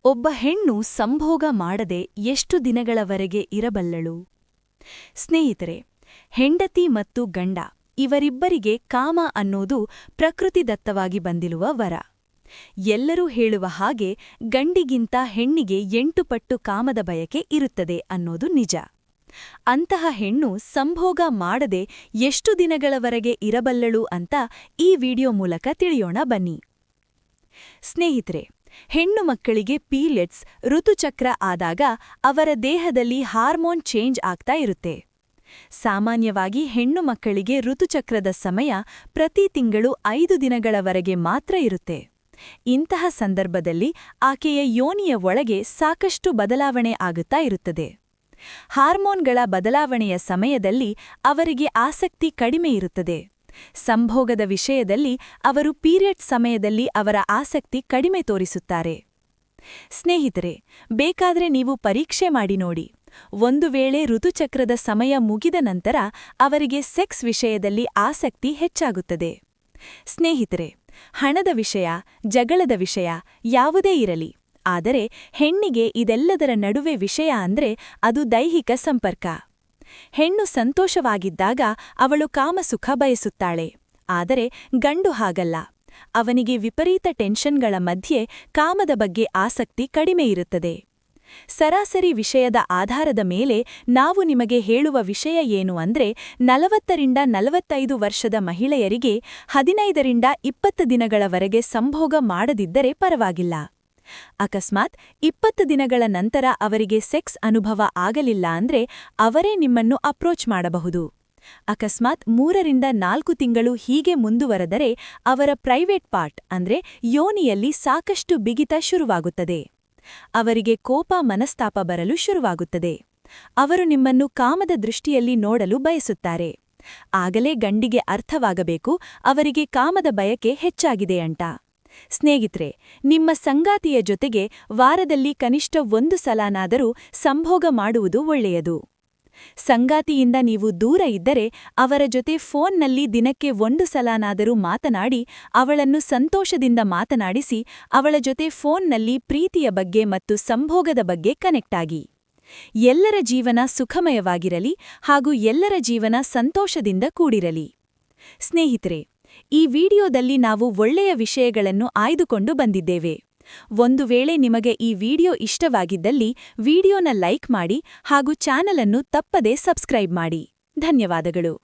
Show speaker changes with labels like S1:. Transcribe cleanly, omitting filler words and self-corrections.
S1: ಒಬ್ಬ ಹೆಣ್ಣು ಸಂಭೋಗ ಮಾಡದೆ ಎಷ್ಟು ದಿನಗಳವರೆಗೆ ಇರಬಲ್ಲಳು? ಸ್ನೇಹಿತರೆ, ಹೆಂಡತಿ ಮತ್ತು ಗಂಡ ಇವರಿಬ್ಬರಿಗೆ ಕಾಮ ಅನ್ನೋದು ಪ್ರಕೃತಿದತ್ತವಾಗಿ ಬಂದಿರುವ ವರ. ಎಲ್ಲರೂ ಹೇಳುವ ಹಾಗೆ ಗಂಡಿಗಿಂತ ಹೆಣ್ಣಿಗೆ 8 ಪಟ್ಟು ಕಾಮದ ಬಯಕೆ ಇರುತ್ತದೆ ಅನ್ನೋದು ನಿಜ. ಅಂತಹ ಹೆಣ್ಣು ಸಂಭೋಗ ಮಾಡದೆ ಎಷ್ಟು ದಿನಗಳವರೆಗೆ ಇರಬಲ್ಲಳು ಅಂತ ಈ ವಿಡಿಯೋ ಮೂಲಕ ತಿಳಿಯೋಣ ಬನ್ನಿ. ಸ್ನೇಹಿತರೆ, ಹೆಣ್ಣು ಮಕ್ಕಳಿಗೆ ಪೀರಿಯಡ್ಸ್ ಋತುಚಕ್ರ ಆದಾಗ ಅವರ ದೇಹದಲ್ಲಿ ಹಾರ್ಮೋನ್ ಚೇಂಜ್ ಆಗ್ತಾ ಇರುತ್ತೆ. ಸಾಮಾನ್ಯವಾಗಿ ಹೆಣ್ಣು ಮಕ್ಕಳಿಗೆ ಋತುಚಕ್ರದ ಸಮಯ ಪ್ರತಿ ತಿಂಗಳು 5 ದಿನಗಳವರೆಗೆ ಮಾತ್ರ ಇರುತ್ತೆ. ಇಂತಹ ಸಂದರ್ಭದಲ್ಲಿ ಆಕೆಯ ಯೋನಿಯ ಒಳಗೆ ಸಾಕಷ್ಟು ಬದಲಾವಣೆ ಆಗುತ್ತಾ ಇರುತ್ತದೆ. ಹಾರ್ಮೋನ್ಗಳ ಬದಲಾವಣೆಯ ಸಮಯದಲ್ಲಿ ಅವರಿಗೆ ಆಸಕ್ತಿ ಕಡಿಮೆ ಇರುತ್ತದೆ. ಸಂಭೋಗದ ವಿಷಯದಲ್ಲಿ ಅವರು ಪೀರಿಯಡ್ ಸಮಯದಲ್ಲಿ ಅವರ ಆಸಕ್ತಿ ಕಡಿಮೆ ತೋರಿಸುತ್ತಾರೆ. ಸ್ನೇಹಿತರೆ, ಬೇಕಾದ್ರೆ ನೀವು ಪರೀಕ್ಷೆ ಮಾಡಿ ನೋಡಿ. ಒಂದು ವೇಳೆ ಋತುಚಕ್ರದ ಸಮಯ ಮುಗಿದ ನಂತರ ಅವರಿಗೆ ಸೆಕ್ಸ್ ವಿಷಯದಲ್ಲಿ ಆಸಕ್ತಿ ಹೆಚ್ಚಾಗುತ್ತದೆ. ಸ್ನೇಹಿತರೆ, ಹಣದ ವಿಷಯ, ಜಗಳದ ವಿಷಯ ಯಾವುದೇ ಇರಲಿ, ಆದರೆ ಹೆಣ್ಣಿಗೆ ಇದೆಲ್ಲದರ ನಡುವೆ ವಿಷಯ ಅಂದ್ರೆ ಅದು ದೈಹಿಕ ಸಂಪರ್ಕ. ಹೆಣ್ಣು ಸಂತೋಷವಾಗಿದ್ದಾಗ ಅವಳು ಕಾಮಸುಖ ಬಯಸುತ್ತಾಳೆ. ಆದರೆ ಗಂಡು ಹಾಗಲ್ಲ. ಅವನಿಗೆ ವಿಪರೀತ ಟೆನ್ಷನ್ಗಳ ಮಧ್ಯೆ ಕಾಮದ ಬಗ್ಗೆ ಆಸಕ್ತಿ ಕಡಿಮೆ ಇರುತ್ತದೆ. ಸರಾಸರಿ ವಿಷಯದ ಆಧಾರದ ಮೇಲೆ ನಾವು ನಿಮಗೆ ಹೇಳುವ ವಿಷಯ ಏನು ಅಂದ್ರೆ 40 ರಿಂದ 45 ವರ್ಷದ ಮಹಿಳೆಯರಿಗೆ 15 ರಿಂದ 20 ದಿನಗಳವರೆಗೆ ಸಂಭೋಗ ಮಾಡದಿದ್ದರೆ ಪರವಾಗಿಲ್ಲ. ಅಕಸ್ಮಾತ್ 20 ದಿನಗಳ ನಂತರ ಅವರಿಗೆ ಸೆಕ್ಸ್ ಅನುಭವ ಆಗಲಿಲ್ಲ ಅಂದ್ರೆ ಅವರೇ ನಿಮ್ಮನ್ನು ಅಪ್ರೋಚ್ ಮಾಡಬಹುದು. ಅಕಸ್ಮಾತ್ 3 ರಿಂದ 4 ತಿಂಗಳು ಹೀಗೆ ಮುಂದುವರೆದರೆ ಅವರ ಪ್ರೈವೇಟ್ ಪಾರ್ಟ್ ಅಂದ್ರೆ ಯೋನಿಯಲ್ಲಿ ಸಾಕಷ್ಟು ಬಿಗಿತ ಶುರುವಾಗುತ್ತದೆ. ಅವರಿಗೆ ಕೋಪ, ಮನಸ್ತಾಪ ಬರಲು ಶುರುವಾಗುತ್ತದೆ. ಅವರು ನಿಮ್ಮನ್ನು ಕಾಮದ ದೃಷ್ಟಿಯಲ್ಲಿ ನೋಡಲು ಬಯಸುತ್ತಾರೆ. ಆಗಲೇ ಗಂಡಿಗೆ ಅರ್ಥವಾಗಬೇಕು ಅವರಿಗೆ ಕಾಮದ ಬಯಕೆ ಹೆಚ್ಚಾಗಿದೆ ಅಂತ. ಸ್ನೇಹಿತರೆ, ನಿಮ್ಮ ಸಂಗಾತಿಯ ಜೊತೆಗೆ ವಾರದಲ್ಲಿ ಕನಿಷ್ಠ 1 ಸಲನಾದರೂ ಸಂಭೋಗ ಮಾಡುವುದು ಒಳ್ಳೆಯದು. ಸಂಗಾತಿಯಿಂದ ನೀವು ದೂರ ಇದ್ದರೆ ಅವರ ಜೊತೆ ಫೋನ್ನಲ್ಲಿ ದಿನಕ್ಕೆ 1 ಸಲನಾದರೂ ಮಾತನಾಡಿ, ಅವಳನ್ನು ಸಂತೋಷದಿಂದ ಮಾತನಾಡಿಸಿ, ಅವಳ ಜೊತೆ ಫೋನ್ನಲ್ಲಿ ಪ್ರೀತಿಯ ಬಗ್ಗೆ ಮತ್ತು ಸಂಭೋಗದ ಬಗ್ಗೆ ಕನೆಕ್ಟ್ ಆಗಿ. ಎಲ್ಲರ ಜೀವನ ಸುಖಮಯವಾಗಿರಲಿ ಹಾಗೂ ಎಲ್ಲರ ಜೀವನ ಸಂತೋಷದಿಂದ ಕೂಡಿರಲಿ. ಸ್ನೇಹಿತರೆ, ಈ ವಿಡಿಯೋದಲ್ಲಿ ನಾವು ಒಳ್ಳೆಯ ವಿಷಯಗಳನ್ನು ಆಯ್ದುಕೊಂಡು ಬಂದಿದ್ದೇವೆ. ಒಂದು ವೇಳೆ ನಿಮಗೆ ಈ ವಿಡಿಯೋ ಇಷ್ಟವಾಗಿದ್ದಲ್ಲಿ ವಿಡಿಯೋನ ಲೈಕ್ ಮಾಡಿ ಹಾಗೂ ಚಾನಲ್ ಅನ್ನು ತಪ್ಪದೇ ಸಬ್ಸ್ಕ್ರೈಬ್ ಮಾಡಿ. ಧನ್ಯವಾದಗಳು.